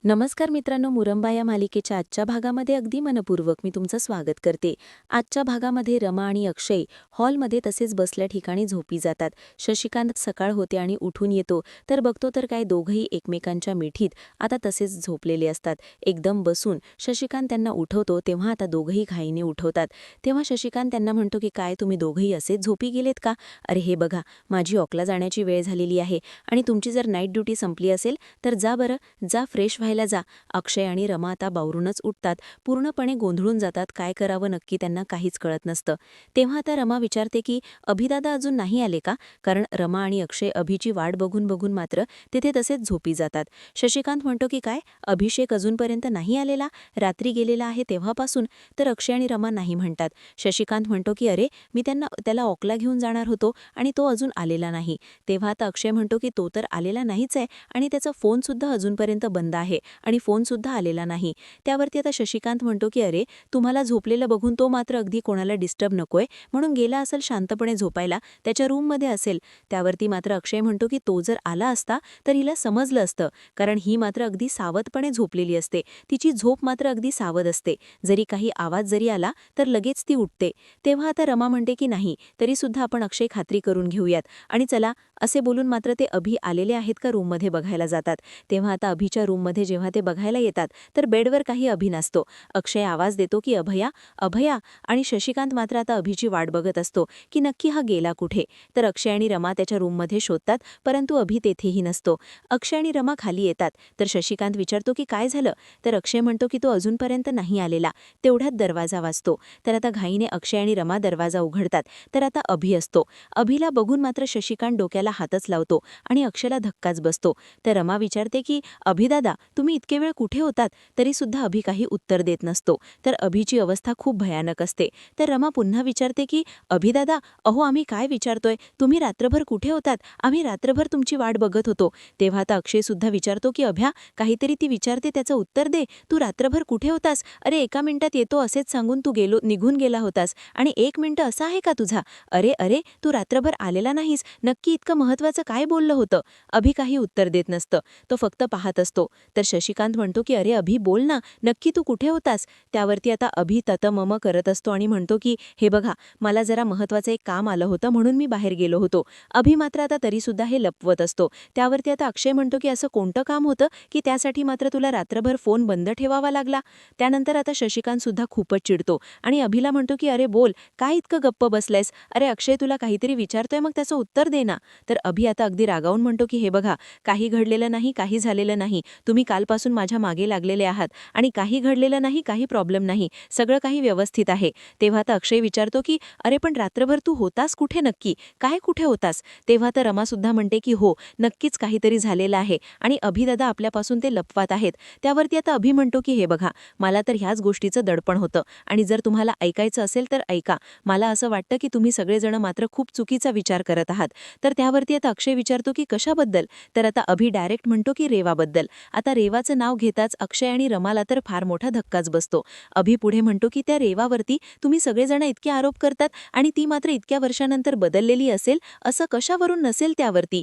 नमस्कार मित्रांनो, मुरंबा या मालिकेच्या आजच्या भागामध्ये अगदी मनपूर्वक मी तुमचं स्वागत करते. आजच्या भागामध्ये रमा आणि अक्षय हॉलमध्ये तसेच बसल्या ठिकाणी झोपी जातात. शशिकांत सकाळ होते आणि उठून येतो तर बघतो तर काय दोघंही एकमेकांच्या मिठीत आता तसेच झोपलेले असतात. एकदम बसून शशिकांत त्यांना उठवतो तेव्हा आता दोघंही घाईने उठवतात. तेव्हा शशिकांत त्यांना म्हणतो की काय तुम्ही दोघंही असेच झोपी गेलेत का? अरे हे बघा, माझी ऑकला जाण्याची वेळ झालेली आहे आणि तुमची जर नाईट ड्युटी संपली असेल तर जा बरं, जा फ्रेश व्हायला जा. अक्षय आणि रमा आता बावरूनच उठतात, पूर्णपणे गोंधळून जातात. काय करावं नक्की त्यांना काहीच कळत नसतं. तेव्हा आता रमा विचारते की अभिदादा अजून नाही आले का? कारण रमा आणि अक्षय अभिची वाट बघून बघून मात्र तिथे तसेच झोपी जातात. शशिकांत म्हणतो की काय, अभिषेक अजूनपर्यंत नाही आलेला? रात्री गेलेला आहे तेव्हापासून? तर अक्षय आणि रमा नाही म्हणतात. शशिकांत म्हणतो की अरे, मी त्याला ऑकला घेऊन जाणार होतो आणि तो अजून आलेला नाही. तेव्हा आता अक्षय म्हणतो की तो तर आलेला नाहीच आहे आणि त्याचा फोनसुद्धा अजूनपर्यंत बंद आहे आणि फोनसुद्धा आलेला नाही. त्यावरती आता शशिकांत म्हणतो की अरे, तुम्हाला झोपलेलं बघून तो मात्र अगदी कोणाला डिस्टर्ब नकोय म्हणून गेला असेल शांतपणे झोपायला, त्याच्या रूममध्ये असेल. त्यावरती मात्र अक्षय म्हणतो की तो जर आला असता तर हिला समजलं असतं, कारण ही मात्र अगदी सावधपणे झोपलेली असते. तिची झोप मात्र अगदी सावध असते. जरी काही आवाज जरी आला तर लगेच ती उठते. तेव्हा आता रमा म्हणते की नाही, तरीसुद्धा आपण अक्षय खात्री करून घेऊयात आणि चला, असे बोलून मात्र ते अभि आलेले आहेत का रूममध्ये बघायला जातात. तेव्हा आता अभिच्या रूममध्ये जेव्हा ते बघायला येतात तर बेडवर काही अभि नसतो. अक्षय आवाज देतो की अभया, अभया, आणि शशिकांत मात्र आता अभिची वाट बघत असतो की नक्की हा गेला कुठे. तर अक्षय आणि रमा त्याच्या रूममध्ये शोधतात, परंतु अभि तेथेही नसतो. अक्षय आणि रमा खाली येतात तर शशिकांत विचारतो की काय झालं. तर अक्षय म्हणतो की तो अजूनपर्यंत नाही आलेला. तेवढ्यात दरवाजा वाजतो. तर आता घाईने अक्षय आणि रमा दरवाजा उघडतात तर आता अभि असतो. अभिला बघून मात्र शशिकांत डोक्याला हातच लावतो आणि अक्षयला धक्काच बसतो. तर रमा विचारते की अभिदादा, तुम्ही इतके वेळ कुठे होतात? तरी सुद्धा अभि काही उत्तर देत नसतो. तर अभिची अवस्था खूप भयानक असते. तर रमा पुन्हा विचारते की अभिदादा, अहो आम्ही काय विचारतोय, तुम्ही रात्रभर कुठे होतात? आम्ही रात्रभर तुमची वाट बघत होतो. तेव्हा आता अक्षय सुद्धा विचारतो की अभ्या, काहीतरी ती विचारते त्याचं उत्तर दे. तू रात्रभर कुठे होतास? अरे एका मिनिटात येतो असेच सांगून तू निघून गेला होतास आणि 1 मिनिट असा आहे का तुझा? अरे अरे, तू रात्रभर आलेला नाहीस. नक्की इतकं महत्वाचं काय बोललं होतं? अभि काही उत्तर देत नसतं. तो फक्त पाहत असतो. तर शशिकांत म्हणतो की अरे अभि, बोल ना, नक्की तू कुठे होतास? त्यावरती आता अभि ततमम करत असतो आणि म्हणतो की हे बघा, मला जरा महत्वाचं एक काम आलं होतं म्हणून मी बाहेर गेलो होतो. अभि मात्र आता तरीसुद्धा हे लपवत असतो. त्यावरती आता अक्षय म्हणतो की असं कोणतं काम होतं की त्यासाठी मात्र तुला रात्रभर फोन बंद ठेवावा लागला? त्यानंतर आता शशिकांत सुद्धा खूपच चिडतो आणि अभिला म्हणतो की अरे बोल, काय इतकं गप्प बसलायस? अरे अक्षय तुला काहीतरी विचारतोय, मग त्याचं उत्तर दे ना. तर अभि आता अगदी रागावून म्हणतो की हे बघा, काही घडलेलं नाही, काही झालेलं नाही. तुम्ही कालपासून माझ्या मागे लागलेले आहात आणि काही घडलेलं नाही, काही प्रॉब्लेम नाही, सगळं काही व्यवस्थित आहे. तेव्हा आता अक्षय विचारतो की अरे पण रात्रभर तू होतास कुठे नक्की? काय कुठे होतास? तेव्हा तर रमा सुद्धा म्हणते की हो, नक्कीच काहीतरी झालेलं आहे आणि अभिदादा आपल्यापासून ते लपवत आहेत. त्यावरती आता अभि म्हणतो की हे बघा, मला तर ह्याच गोष्टीचं दडपण होतं आणि जर तुम्हाला ऐकायचं असेल तर ऐका. मला असं वाटतं की तुम्ही सगळेजण मात्र खूप चुकीचा विचार करत आहात. तर त्यावरती आता अक्षय विचारतो की कशाबद्दल? तर आता अभि डायरेक्ट म्हणतो की रेवाबद्दल. आता रेवाचं नाव घेताच अक्षय आणि रमाला तर फार मोठा धक्काच बसतो. अभि पुढे म्हणतो की त्या रेवावरती तुम्ही सगळेजण इतके आरोप करतात आणि ती मात्र इतक्या वर्षानंतर बदललेली असेल, असं कशावरून नसेल त्यावरती?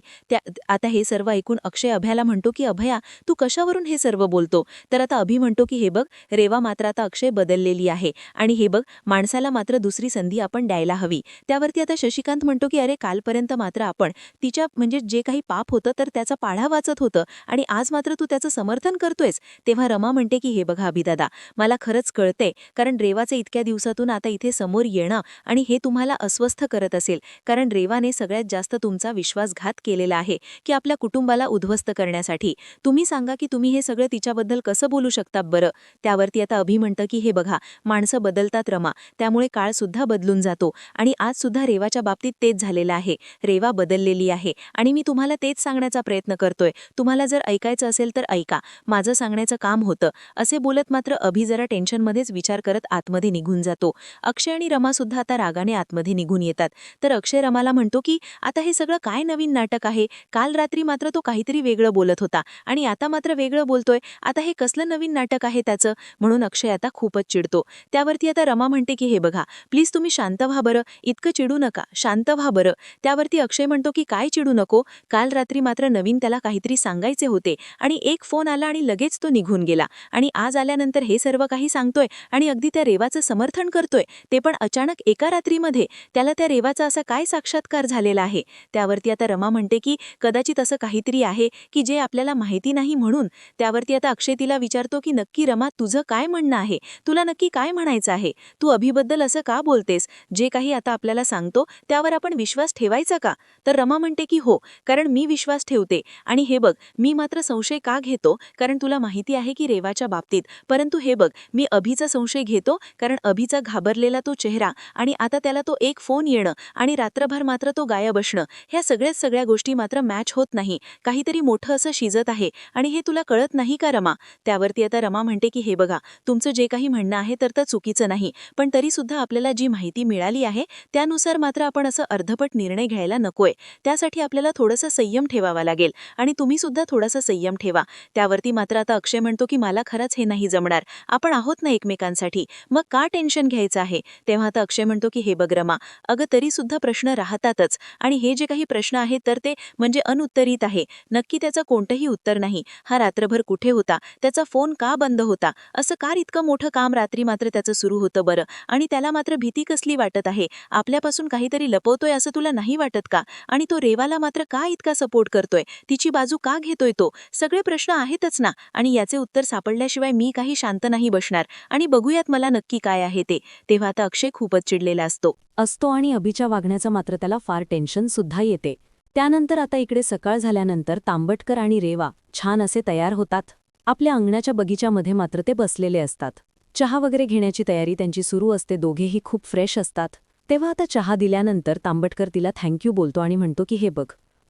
आता हे सर्व ऐकून अक्षय अभ्याला म्हणतो की अभया, तू कशावरून हे सर्व बोलतो? तर आता अभि म्हणतो की हे बघ, रेवा मात्र आता अक्षय बदललेली आहे आणि हे बघ, माणसाला मात्र दुसरी संधी आपण द्यायला हवी. त्यावरती आता शशिकांत म्हणतो की अरे कालपर्यंत मात्र आपण तिच्या म्हणजे जे काही पाप होतं तर त्याचा पाढा वाचत होतं आणि आज मात्र तू त्याचं समर्थन करतोयस. तेव्हा रमा म्हणते की हे बघा अभिदादा, मला खरंच कळतंय, कारण रेवाचे इतक्या दिवसातून आता इथे समोर येणं आणि हे तुम्हाला अस्वस्थ करत असेल, कारण रेवाने सगळ्यात जास्त तुमचा विश्वासघात केलेला आहे की आपल्या कुटुंबाला उद्ध्वस्त करण्यासाठी. तुम्ही सांगा की तुम्ही हे सगळं तिच्याबद्दल कसं बोलू शकता बरं? त्यावरती आता अभि म्हणतं की हे बघा, माणसं बदलतात रमा, त्यामुळे काळ सुद्धा बदलून जातो आणि आज सुद्धा रेवाच्या बाबतीत तेच झालेलं आहे. रेवा बदललेली आहे आणि मी तुम्हाला तेच सांगण्याचा प्रयत्न करतोय. तुम्हाला जर ऐकायचं असेल तर ऐका, माझं सांगण्याचं काम होतं. असे बोलत मात्र अभि जरा टेन्शनमध्येच विचार करत आतमध्ये निघून जातो. अक्षय आणि रमा सुद्धा आता रागाने आतमध्ये निघून येतात. तर अक्षय रमाला म्हणतो की आता हे सगळं काय नवीन नाटक आहे? काल रात्री मात्र तो काहीतरी वेगळं बोलत होता आणि आता मात्र वेगळं बोलतोय. आता हे कसलं नवीन नाटक आहे त्याचं? म्हणून अक्षय आता खूपच चिडतो. त्यावरती आता रमा म्हणते की हे बघा, प्लीज तुम्ही शांत व्हा बरं, इतकं चिडू नका, शांत व्हा बरं. त्यावरती अक्षय म्हणतो की काय चिडू नको, काल रात्री मात्र नवीन त्याला काहीतरी सांगायचे होते आणि एक फोन आला आणि लगेच तो निघून गेला आणि आज आल्यानंतर हे सर्व काही सांगतोय आणि अगदी त्या रेवाचं समर्थन करतोय, ते पण अचानक एका रात्रीमध्ये. त्याला त्या रेवाचा असा काय साक्षात्कार झालेला आहे? त्यावरती आता रमा म्हणते की कदाचित असं काहीतरी आहे की जे आपल्याला माहिती नाही म्हणून. त्यावरती आता अक्षय तिला विचारतो की नक्की रमा तुझं काय म्हणणं आहे, तुला नक्की काय म्हणायचं आहे, तू अभिबद्दल असं का बोलतेस, जे काही आता आपल्याला सांगतो त्यावर आपण विश्वास ठेवायचा का? तर रमा म्हणते की हो, कारण मी विश्वास ठेवते आणि हे बघ मी मात्र संशय का घेतो, कारण तुला माहिती आहे की रेवाच्या बाबतीत, परंतु हे बघ मी अभिचा संशय घेतो कारण अभिचा घाबरलेला तो चेहरा आणि आता त्याला तो एक फोन येणं आणि रात्रभर मात्र तो गायब असणं, ह्या सगळ्या गोष्टी मात्र मॅच होत नाही, काहीतरी मोठं असं शिजत आहे आणि हे तुला कळत नाही का रमा? त्यावरती आता रमा म्हणते की हे बघा तुमचं जे काही म्हणणं आहे तर चुकीचं नाही, पण तरी सुद्धा आपल्याला जी माहिती मिळाली आहे त्यानुसार मात्र आपण असं अर्धपट निर्णय घ्यायला नकोय, त्यासाठी आपल्याला थोडंसं संयम ठेवावा लागेल आणि तुम्ही सुद्धा थोडासा संयम ठेवा. त्यावरती मात्र आता अक्षय म्हणतो की मला खरंच हे नाही जमणार, आपण आहोत ना एकमेकांसाठी, मग का टेन्शन घ्यायचं आहे? तेव्हा आता अक्षय म्हणतो की हे बघ रमा, अगं तरी सुद्धा प्रश्न राहतातच आणि हे जे काही प्रश्न आहेत तर ते म्हणजे अनुत्तरित आहे, नक्की त्याचं कोणतंही उत्तर नाही. हा रात्रभर कुठे होता, त्याचा फोन का बंद होता, असं का इतकं मोठं काम रात्री मात्र त्याचं सुरू होतं बरं, आणि त्याला मात्र भीती कसली वाटत आहे, आपल्यापासून काहीतरी लपवतोय असं तुला नाही वाटत का? आणि तो रेवाला मात्र का इतका सपोर्ट करतोय, तिची बाजू का घेतोय तो? सगळे प्रश्न आहेतच ना आणि याचे उत्तर सापडल्याशिवाय मी काही शांत नाही बसणार आणि बघूयात मला नक्की काय आहे ते. तेव्हा आता अक्षय खूपच चिडलेला असतो आणि अभिच्या वागण्याचं मात्र त्याला फार टेन्शन सुद्धा येते. त्यानंतर आता इकडे सकाळ झाल्यानंतर तांबटकर आणि रेवा छान असे तयार होतात. आपल्या अंगणाच्या बगीच्यामध्ये मात्र ते बसलेले असतात. चहा वगैरे घेण्याची तयारी त्यांची सुरू असते, दोघेही खूप फ्रेश असतात. तेव्हा आता चहा दिल्यानंतर तांबटकर तिला थँक्यू बोलतो आणि म्हणतो की हे बघ,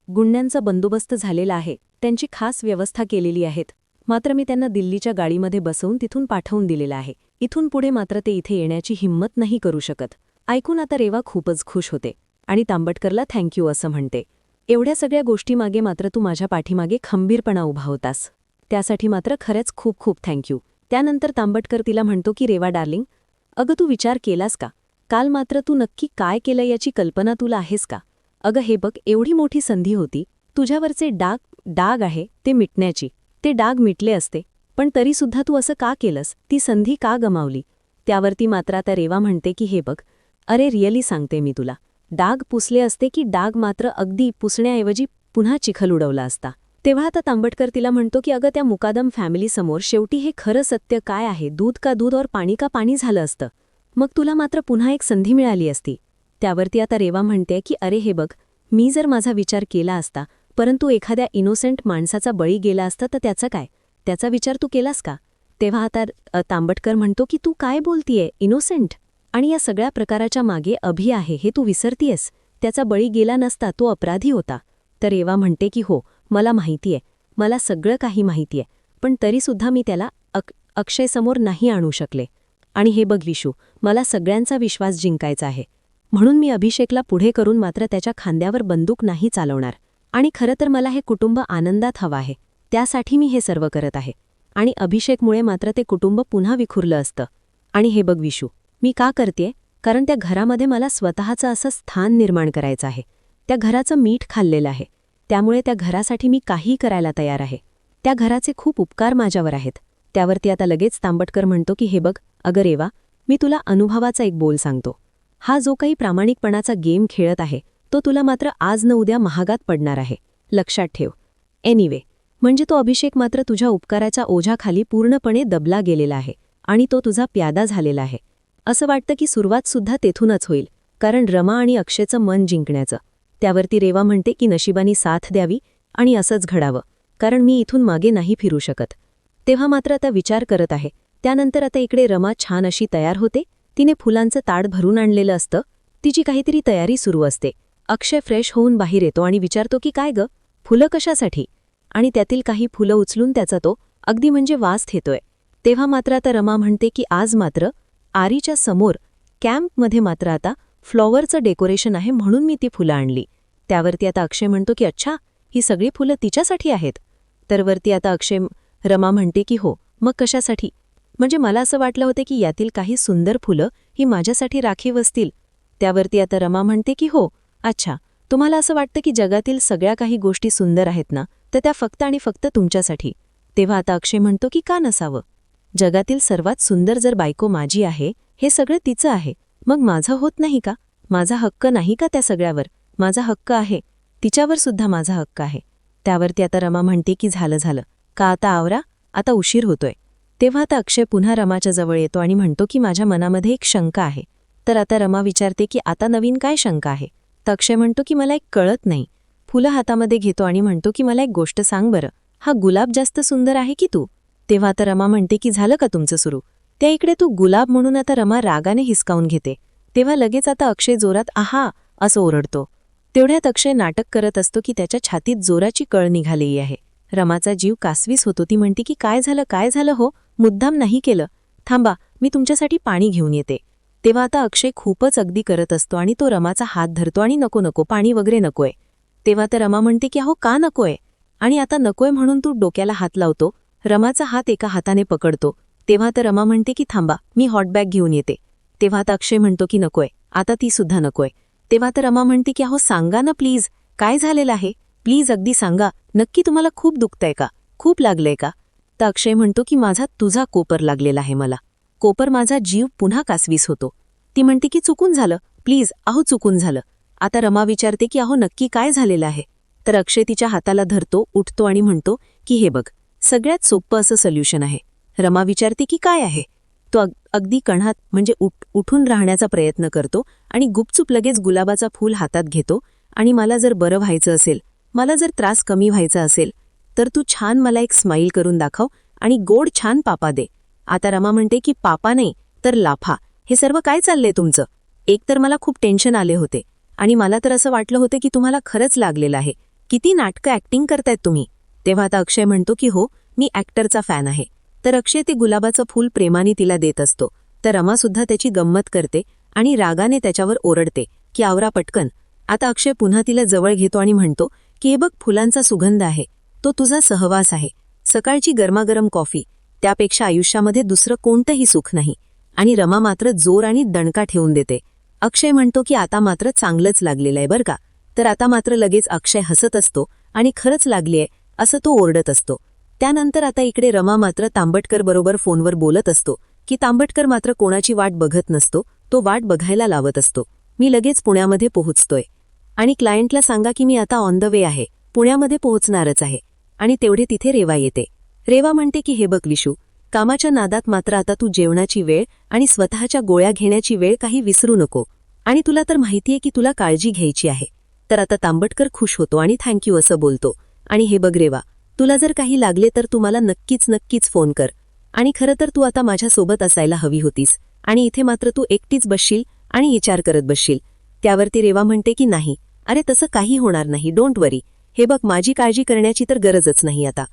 गुंड्यांचा बंदोबस्त झालेला आहे, त्यांची खास व्यवस्था केलेली आहेत, मात्र मी त्यांना दिल्लीच्या गाडीमध्ये बसवून तिथून पाठवून दिलेलं आहे, इथून पुढे मात्र ते इथे येण्याची हिंमत नाही करू शकत. ऐकून आता रेवा खूपच खुश होते आणि तांबटकरला थँक्यू असं म्हणते. एवढ्या सगळ्या गोष्टीमागे मात्र तू माझ्या पाठीमागे खंबीरपणा उभा होतास, त्यासाठी मात्र खरंच खूप खूप थँक्यू. त्यानंतर तांबटकर तिला म्हणतो की रेवा डार्लिंग, अगं तू विचार केलास का, काल मात्र तू नक्की काय केलं याची कल्पना तुला आहेस का? अगं हे बघ, एवढी मोठी संधी होती, तुझ्यावरचे डाग आहे ते मिटण्याची, ते डाग मिटले असते, पण तरीसुद्धा तू असं का केलंस, ती संधी का गमावली? त्यावरती मात्र आता रेवा म्हणते की हे बघ, अरे रिअली सांगते मी तुला, डाग पुसले असते की डाग मात्र अगदी पुसण्याऐवजी पुन्हा चिखल उडवला असता. तेव्हा आता तांबटकर तिला म्हणतो की अगं त्या मुकादम फॅमिलीसमोर शेवटी हे खरं सत्य काय आहे, दूध का दूध और पाणी का पाणी झालं असतं, मग तुला मात्र पुन्हा एक संधी मिळाली असती. त्यावरती आता रेवा म्हणते की अरे हे बघ, मी जर माझा विचार केला असता परंतु एखाद्या इनोसेंट माणसाचा बळी गेला असता तर त्याचं काय, त्याचा विचार तू केलास का? तेव्हा आता तांबटकर म्हणतो की तू काय बोलतीये, इनोसेंट? आणि या सगळ्या प्रकाराच्या मागे अभि आहे हे तू विसरतीयस, त्याचा बळी गेला नसता, तो अपराधी होता. तर रेवा म्हणते की हो, मला माहितीये, मला सगळं काही माहितीये, पण तरीसुद्धा मी त्याला अक्षयसमोर नाही आणू शकले. आणि हे बघ विशू, मला सगळ्यांचा विश्वास जिंकायचा आहे, म्हणून मी अभिषेकला पुढे करून मात्र त्याच्या खांद्यावर बंदूक नाही चालवणार. आणि खरं तर मला हे कुटुंब आनंदात हवं आहे, त्यासाठी मी हे सर्व करत आहे. आणि अभिषेकमुळे मात्र ते कुटुंब पुन्हा विखुरलं असतं. आणि हे बघ विशू, मी का करतेय, कारण त्या घरामध्ये मला स्वतःचं असं स्थान निर्माण करायचं आहे. त्या घराचं मीठ खाल्लेलं आहे, त्यामुळे त्या घरासाठी मी काही करायला तयार आहे. त्या घराचे खूप उपकार माझ्यावर आहेत. त्यावरती आता लगेच तांबटकर म्हणतो की हे बघ, अगं रेवा, मी तुला अनुभवाचा एक बोल सांगतो. हा जो काही प्रामाणिकपणाचा गेम खेळत आहे तो तुला मात्र आज न उद्या महागात पडणार आहे, लक्षात ठेव. एनिवे, म्हणजे तो अभिषेक मात्र तुझ्या उपकाराच्या ओझ्याखाली पूर्णपणे दबला गेलेला आहे आणि तो तुझा प्यादा झालेला आहे. असं वाटतं की सुरुवातसुद्धा तेथूनच होईल, कारण रमा आणि अक्षयचं मन जिंकण्याचं. त्यावरती रेवा म्हणते की नशिबानी साथ द्यावी आणि असंच घडावं, कारण मी इथून मागे नाही फिरू शकत. तेव्हा मात्र आता विचार करत आहे. त्यानंतर आता इकडे रमा छान अशी तयार होते, तिने फुलांचं ताड भरून आणलेलं असतं, तिची काहीतरी तयारी सुरू असते. अक्षय फ्रेश होऊन बाहेर येतो आणि विचारतो की काय गं, फुलं कशासाठी? आणि त्यातील काही फुलं उचलून त्याचा तो अगदी म्हणजे वास घेतोय. तेव्हा मात्र आता रमा म्हणते की आज मात्र आरीच्या समोर कॅम्पमध्ये मात्र आता फ्लॉवरचं डेकोरेशन आहे, म्हणून मी ती फुलं आणली. त्यावरती आता अक्षय म्हणतो की अच्छा, ही सगळी फुलं तिच्यासाठी आहेत? तर वरती आता रमा म्हणते की हो, मग कशासाठी? म्हणजे मला असं वाटलं होतं की यातील काही सुंदर फुलं ही माझ्यासाठी राखीव असतील. त्यावरती आता रमा म्हणते की हो, अच्छा, तुम्हाला असं वाटतं की जगातील सगळ्या काही गोष्टी सुंदर आहेत ना, तर त्या फक्त आणि फक्त तुमच्यासाठी. तेव्हा आता अक्षय म्हणतो की का नसावं? जगातील सर्वात सुंदर जर बायको माझी आहे, हे सगळं तिचं आहे, मग माझं होत नाही का? माझा हक्क नाही का त्या सगळ्यावर? माझा हक्क आहे, तिच्यावर सुद्धा माझा हक्क आहे. त्यावरती आता रमा म्हणते की झालं का आता आवरा, आता उशीर होतोय. तेव्हा आता अक्षय पुन्हा रमाच्या जवळ येतो आणि म्हणतो की माझ्या मनामध्ये एक शंका आहे. तर आता रमा विचारते की आता नवीन काय शंका आहे? तर अक्षय म्हणतो की मला एक कळत नाही. फुलं हातामध्ये घेतो आणि म्हणतो की मला एक गोष्ट सांग बरं, हा गुलाब जास्त सुंदर आहे की तू? तेव्हा आता रमा म्हणते की झालं का तुमचं सुरू? त्या इकडे तू गुलाब म्हणून आता रमा रागाने हिसकावून घेते. तेव्हा लगेच आता अक्षय जोरात आहा असं ओरडतो. तेवढ्यात अक्षय नाटक करत असतो की त्याच्या छातीत जोराची कळ निघालेली आहे. रमाचा जीव कासवीस होतो. ती म्हणते की काय झालं हो, मुद्दाम नाही केलं. थांबा, मी तुमच्यासाठी पाणी घेऊन येते. तेव्हा आता अक्षय खूपच अगदी करत असतो आणि तो रमाचा हात धरतो आणि नको पाणी वगैरे नकोय. तेव्हा तर रमा म्हणते की अहो का नकोय? आणि आता नकोय म्हणून तू डोक्याला हात लावतो. रमाचा हात एका हाताने पकडतो. तेव्हा तर रमा म्हणते की थांबा, मी हॉटबॅग घेऊन येते. तेव्हा आता अक्षय म्हणतो की नकोय, आता ती सुद्धा नकोय. तेव्हा तर रमा म्हणते की अहो सांगा ना प्लीज, काय झालेलं आहे? प्लीज अगदी सांगा, नक्की तुम्हाला खूप दुखतंय का? खूप लागलंय का? तर अक्षय म्हणतो की माझा तुझा कोपर लागलेला आहे मला. कोपर माझा जीव पुन्हा कासवीस होतो. ती म्हणते की चुकून झालं, प्लीज अहो चुकून झालं. आता रमा विचारते की अहो नक्की काय झालेलं आहे? तर अक्षय तिच्या हाताला धरतो, उठतो आणि म्हणतो की हे बघ, सगळ्यात सोपं असं सोल्युशन आहे. रमा विचारते की काय आहे? तो अगदी कणात म्हणजे उठून राहण्याचा प्रयत्न करतो आणि गुपचूप लगेच गुलाबाचा फूल हातात घेतो आणि मला जर बरं व्हायचं असेल, मला जर त्रास कमी व्हायचा असेल, तर तू छान मला एक स्माईल करून दाखव आणि गोड छान पापा दे. आता रमा म्हणते की पापा नाही तर लाफा. हे सर्व काय चाललंय तुमचं? एक तर मला खूप टेन्शन आले होते आणि मला तर असं वाटलं होतं की तुम्हाला खरंच लागलेलं आहे. किती नाटकं ऍक्टिंग करतायत तुम्ही. तेव्हा आता अक्षय म्हणतो की हो, मी ऍक्टरचा फॅन आहे. तर अक्षय ते गुलाबाचं फूल प्रेमाने तिला देत असतो. तर रमा सुद्धा त्याची गंमत करते आणि रागाने त्याच्यावर ओरडते की आवरा पटकन. आता अक्षय पुन्हा तिला जवळ घेतो आणि म्हणतो की हे बघ, फुलांचा सुगंध आहे, तो तुझा सहवास आहे. सकाळची गरमागरम कॉफी, त्यापेक्षा आयुष्यामध्ये दुसरं कोणतंही सुख नाही. आणि रमा मात्र जोर आणि दणका ठेवून देते. अक्षय म्हणतो की आता मात्र चांगलंच लागलेलं आहे बरं का. तर आता मात्र लगेच अक्षय हसत असतो आणि खरंच लागलीये असं तो ओरडत असतो. त्यानंतर आता इकडे रमा मात्र तांबटकर बरोबर फोनवर बोलत असतो की तांबटकर मात्र कोणाची वाट बघत नसतो, तो वाट बघायला लावत असतो. मी लगेच पुण्यामध्ये पोहोचतोय आणि क्लायंटला सांगा की मी आता ऑन द वे आहे, पुण्यामध्ये पोहोचणारच आहे. आणि तेवढे तिथे रेवा येते. रेवा म्हणते की हे बघ विशू, कामाच्या नादात मात्र आता तू जेवणाची वेळ आणि स्वतःच्या गोळ्या घेण्याची वेळ काही विसरू नको. आणि तुला तर माहितीये की तुला काळजी घ्यायची आहे. तर आता तांबटकर खुश होतो आणि थँक्यू असं बोलतो. आणि हे बघ रेवा, तुला जर काही लागले तर तू मला नक्कीच फोन कर. आणि खरं तर तू आता माझ्यासोबत असायला हवी होतीस आणि इथे मात्र तू एकटीच बसशील आणि विचार करत बसशील. त्यावरती रेवा म्हणते की नाही, अरे तसं काही होणार नाही, डोंट वरी. हे बघ, माझी काळजी करण्याची तर गरजच नाही आता.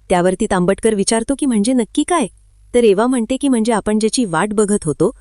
त्यावरती तांबटकर विचारतो की म्हणजे नक्की काय? तर रेवा म्हणते की म्हणजे आपण ज्याची वाट बघत होतो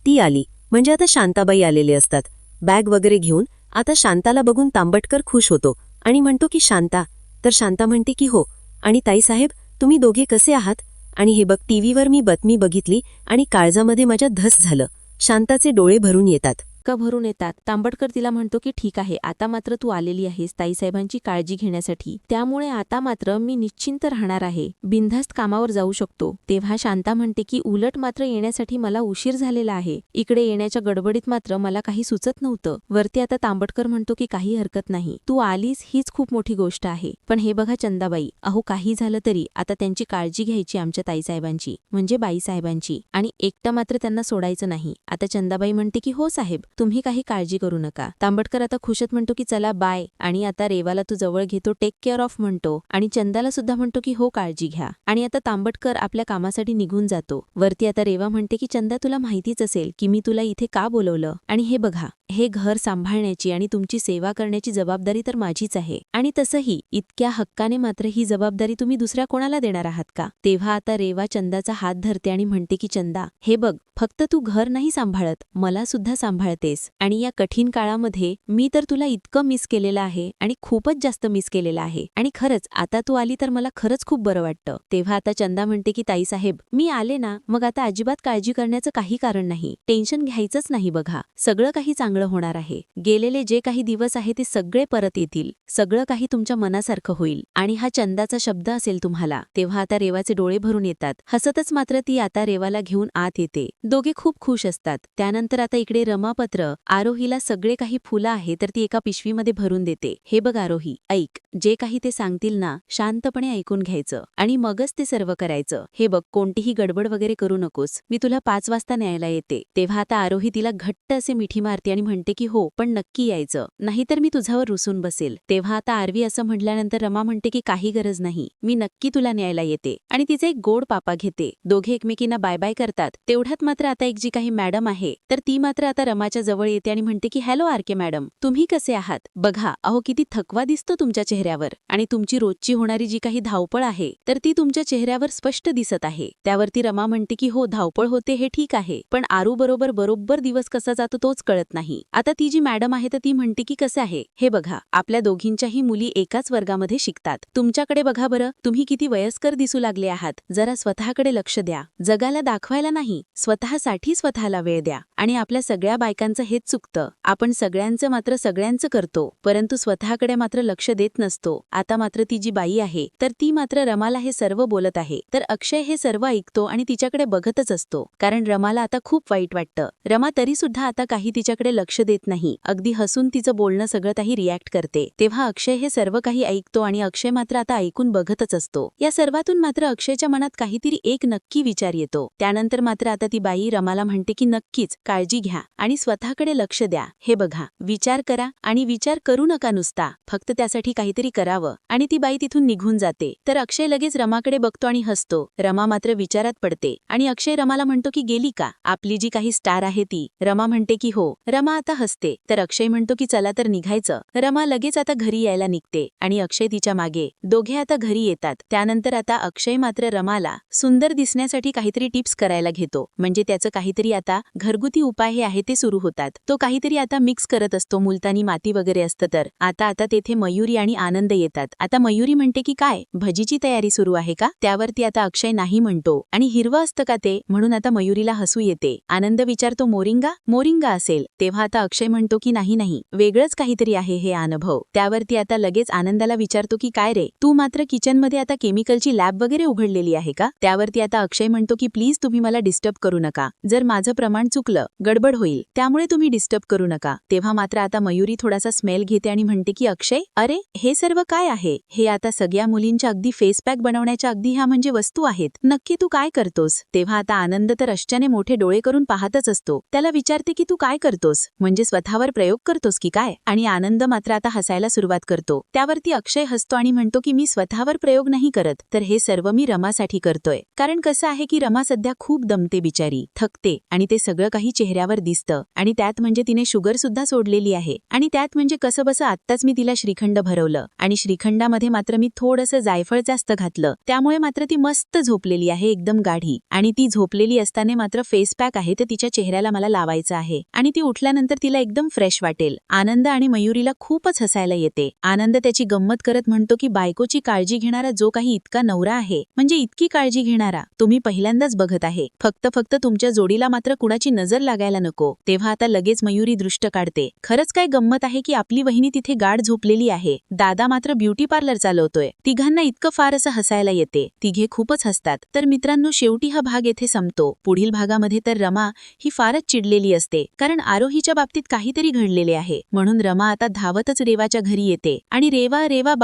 ती आली, म्हणजे आता शांताबाई आलेले असतात बॅग वगैरे घेऊन. आता शांताला बघून तांबटकर खुश होतो आणि म्हणतो की शांता. तर शांता म्हणते की हो, आणि ताईसाहेब तुम्ही दोघे कसे आहात? आणि हे बघ, टीव्हीवर मी बातमी बघितली आणि काळजामध्ये माझ्या धस झालं. शांताचे डोळे भरून येतात. का भरून येतात. तांबटकर तिला म्हणतो की ठीक आहे, आता मात्र तू आलेली आहेस ताईसाहेबांची काळजी घेण्यासाठी, त्यामुळे आता मात्र मी निश्चिंत राहणार आहे, बिनधास्त कामावर जाऊ शकतो. तेव्हा शांता म्हणते की उलट मात्र येण्यासाठी मला उशीर झालेला आहे. इकडे येण्याच्या गडबडीत मात्र मला काही सुचत नव्हतं. वरती आता तांबटकर म्हणतो की काही हरकत नाही, तू आलीस हीच खूप मोठी गोष्ट आहे. पण हे बघा चंदाबाई, अहो काही झालं तरी आता त्यांची काळजी घ्यायची आमच्या ताईसाहेबांची, म्हणजे बाईसाहेबांची, आणि एकटं मात्र त्यांना सोडायचं नाही. आता चंदाबाई म्हणते की हो साहेब, तुम्ही काही काळजी करू नका. तांबटकर आता खुशत म्हणतो की चला बाय. आणि आता रेवाला तू जवळ घेतो, टेक केअर ऑफ म्हणतो, आणि चंदाला सुद्धा म्हणतो की हो काळजी घ्या. आणि आता तांबटकर आपल्या कामासाठी निघून जातो. वरती आता रेवा म्हणते की चंदा, तुला माहितीच असेल की मी तुला इथे का बोलवलं, आणि हे बघा, हे घर सांभाळण्याची आणि तुमची सेवा करण्याची जबाबदारी तर माझीच आहे. आणि तसंही इतक्या हक्काने मात्र ही जबाबदारी तुम्ही दुसऱ्या कोणाला देणार आहात का? तेव्हा आता रेवा चंदाचा हात धरते आणि म्हणते की चंदा, हे बघ, फक्त तू घर नाही सांभाळत, मला सुद्धा सांभाळतेस. आणि या कठीण काळामध्ये मी तर तुला इतकं मिस केलेलं आहे आणि खूपच जास्त मिस केलेलं आहे. आणि खरंच आता तू आली तर मला खरंच खूप बरं वाटतं. तेव्हा आता चंदा म्हणते की ताईसाहेब, मी आले ना, मग आता अजिबात काळजी करण्याचं काही कारण नाही, टेन्शन घ्यायचंच नाही. बघा, सगळं काही चांगलं सगळं होणार आहे. गेलेले जे काही दिवस आहे ते सगळे परत येतील. सगळं काही तुमच्या मनासारखं होईल. आणि हा चंदाचा शब्द असेल तुम्हाला, तेव्हा आता रेवाचे डोळे भरून येतात. हसतच मात्र ती आता रेवाला घेऊन आत येते. दोघे खूप खुश असतात. त्यानंतर आता इकडे रमापत्र आरोहीला सगळे काही फुलं आहे तर ती एका पिशवीमध्ये भरून देते. हे बघ आरोही, ऐक, जे काही ते सांगतील ना, शांतपणे ऐकून घ्यायचं आणि मगच ते सर्व करायचं. हे बघ, कोणतीही गडबड वगैरे करू नकोस. मी तुला 5 वाजता न्यायला येते. तेव्हा आता आरोही तिला घट्ट असे मिठी मारते आणि म्हणते की हो, पण नक्की यायचं, नाहीतर मी तुझ्यावर रुसून बसेल. तेव्हा आता आरवी असं म्हटल्यानंतर रमा म्हणते की काही गरज नाही, मी नक्की तुला न्यायला येते. आणि तिचे एक गोड पापा घेते. दोघे एकमेकींना बाय बाय करतात. तेवढ्यात मात्र आता एक जी काही मॅडम आहे तर ती मात्र आता रमाच्या जवळ येते आणि म्हणते की हॅलो आरके मॅडम, तुम्ही कसे आहात? बघा, अहो किती थकवा दिसतो तुमच्या चेहऱ्यावर आणि तुमची रोजची होणारी जी काही धावपळ आहे तर ती तुमच्या चेहऱ्यावर स्पष्ट दिसत आहे. त्यावरती रमा म्हणते की हो, धावपळ होते हे ठीक आहे, पण आरू बरोबर दिवस कसा जातो तोच कळत नाही. आता ती जी मॅडम आहे तर ती म्हणते की कसं आहे, हे बघा, आपल्या दोघींच्याही मुली एकाच वर्गामध्ये शिकतात. तुमच्याकडे बघा बरं, तुम्ही किती वयस्कर दिसू लागले आहात. जरा स्वतःकडे लक्ष द्या. जगाला दाखवायला नाही, स्वतःसाठी स्वतःला वेळ द्या. आणि आपल्या सगळ्या बायकांचं हेच चुकतं. आपण सगळ्यांचं करतो, परंतु स्वतःकडे मात्र लक्ष देत नसतो. आता मात्र ती जी बाई आहे तर ती मात्र रमाला हे सर्व बोलत आहे. तर अक्षय हे सर्व ऐकतो आणि तिच्याकडे बघतच असतो, कारण रमाला आता खूप वाईट वाटतं. रमा तरी सुद्धा आता काही तिच्याकडे लक्ष देत नाही. अगदी हसून तिचं बोलणं सगळं काही रिॲक्ट करते. तेव्हा अक्षय हे सर्व काही ऐकतो आणि अक्षय मात्र आता ऐकून बघतच असतो. या सर्वातून मात्र अक्षयच्या मनात काहीतरी एक नक्की विचार येतो. त्यानंतर मात्र आता ती बाई रमाला म्हणते की नक्कीच काळजी घ्या आणि स्वतःकडे लक्ष द्या. हे बघा, विचार करा आणि विचार करू नका नुसता, फक्त त्यासाठी काहीतरी करावं. आणि ती बाई तिथून निघून जाते. तर अक्षय लगेच रमाकडे बघतो आणि हसतो. रमा मात्र विचारात पडते आणि अक्षय रमाला म्हणतो की गेली का आपली जी काही स्टार आहे ती? रमा म्हणते की हो. रमा आता हसते. तर अक्षय म्हणतो की चला तर निघायचं. रमा लगेच आता घरी यायला निघते आणि अक्षय तिच्या मागे. दोघे आता घरी येतात. त्यानंतर आता अक्षय मात्र रमाला सुंदर दिसण्यासाठी काहीतरी टिप्स करायला घेतो. म्हणजे त्याचं काहीतरी आता घरगुती उपाय हे आहे ते सुरू होतात. तो काहीतरी आता मिक्स करत असतो, मुलतानी माती वगैरे असतं तर. आता तेथे मयुरी आणि आनंद येतात. आता मयुरी म्हणते की काय, भजीची तयारी सुरू आहे का? त्यावरती आता अक्षय नाही म्हणतो. आणि हिरवं असतं का ते? म्हणून आता मयुरीला हसू येते. आनंद विचारतो मोरिंगा असेल. तेव्हा आता अक्षय म्हणतो की नाही, वेगळंच काहीतरी आहे हे अनुभव. त्यावरती आता लगेच आनंदाला विचारतो की काय रे, तू मात्र किचनमध्ये आता केमिकलची लॅब वगैरे उघडलेली आहे का? त्यावरती आता अक्षय म्हणतो की प्लीज तुम्ही मला डिस्टर्ब करू नका. जर माझं प्रमाण चुकलं, गडबड होईल, त्यामुळे तुम्ही डिस्टर्ब करू नका. तेव्हा मात्र आता मयुरी थोडासा स्मेल घेते आणि म्हणते की अक्षय, अरे हे सर्व काय आहे? हे आता सगळ्या मुलींच्या अगदी फेस पॅक बनवण्याच्या अगदी ह्या म्हणजे वस्तू आहेत. नक्की तू काय करतोस? तेव्हा आता आनंद तर आश्चर्याने मोठे डोळे करून पाहतच असतो. त्याला विचारते की तू काय करतोस, म्हणजे स्वतःवर प्रयोग करतोस की काय? आणि आनंद मात्र आता हसायला सुरुवात करतो. त्यावरती अक्षय हसतो आणि म्हणतो की मी स्वतःवर प्रयोग नाही करत, तर हे सर्व मी रमासाठी करतोय. कारण कसं आहे की रमा सध्या खूप दमते बिचारी, थकते आणि ते सगळं काही चेहऱ्यावर दिसतं. आणि त्यात म्हणजे तिने शुगर सुद्धा सोडलेली आहे. आणि त्यात म्हणजे कसं बसं आत्ताच मी तिला श्रीखंड भरवलं आणि श्रीखंडामध्ये मात्र मी थोडंसं जायफळ जास्त घातलं, त्यामुळे मात्र ती मस्त झोपलेली आहे, एकदम गाढी. आणि ती झोपलेली असताना मात्र फेस पॅक आहे ते तिच्या चेहऱ्याला मला लावायचं आहे आणि ती उठल्यानंतर तिला एकदम फ्रेश वाटेल. आनंद आणि मयुरीला खूपच हसायला येते. आनंद त्याची गंमत करत म्हणतो की बायकोची काळजी घेणारा जो काही इतका नवरा आहे, म्हणजे इतकी काळजी घेणारा तुम्ही पहिल्यांदाच बघत आहे. फक्त तुमच्या जोडीला मात्र कुणाची नजर लागायला नको. तेव्हा आता लगेच मयुरी दृष्ट काढते. खरंच काय गंमत आहे की आपली वहिनी तिथे गाढ झोपलेली आहे, दादा मात्र ब्युटी पार्लर चालवतोय. तिघांना इतकं फार असं हसायला येते. तिघे खूपच हसतात. तर मित्रांनो, शेवटी हा भाग येथे संपतो. पुढील भागामध्ये तर रमा ही फारच चिडलेली असते, कारण आरोहीच्या बाबतीत काहीतरी घडलेले आहे. म्हणून रमा आता धावतच रेवाच्या घरी येते आणि रेवा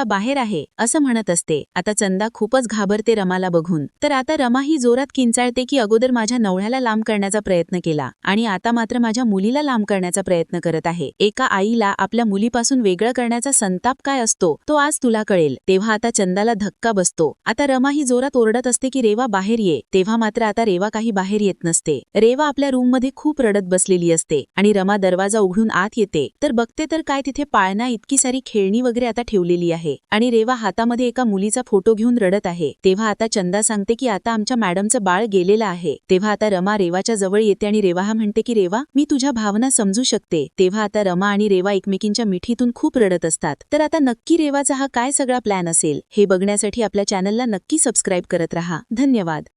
बाहेर आहे असं म्हणत असते. आता चंदा खूपच घाबरते रमाला बघून. तर आता रमा ही जोरात किंचाळते की अगोदर माझ्या नवऱ्याला लांब करण्याचा प्रयत्न केला आणि आता मात्र माझ्या मुलीला लांब करण्याचा प्रयत्न करत आहे. एका आईला आपल्या मुलीपासून वेगळं करण्याचा संताप काय असतो तो आज तुला कळेल. तेव्हा आता चंदाला धक्का बसतो. आता रमा ही जोरात ओरडत असते की रेवा बाहेर ये. तेव्हा मात्र आता रेवा काही बाहेर येत नसते. रेवा आपल्या रूममध्ये खूप रडत बसलेली असते आणि रमा दरवाजा उघडून आत येते. तर बघते तर काय तिथे पाळणा इतकी सारी खेळणी वगैरे आता ठेवलेली आहे आणि रेवा हातामध्ये एका मुलीचा फोटो घेऊन रडत आहे. तेव्हा आता चंदा सांगते की आता आमच्या मॅडमचं बाळ गेलेलं आहे. तेव्हा आता रमा रेवाच्या जवळ येते आणि रेवा म्हणते की रेवा, मी तुझ्या भावना समजू शकते. तेव्हा आता रमा आणि रेवा एकमेकींच्या मिठीतून खूप रडत असतात. तर आता नक्की रेवाचा हा काय सगळा प्लॅन असेल हे बघण्यासाठी आपल्या चॅनलला नक्की सबस्क्राईब करत रहा. धन्यवाद.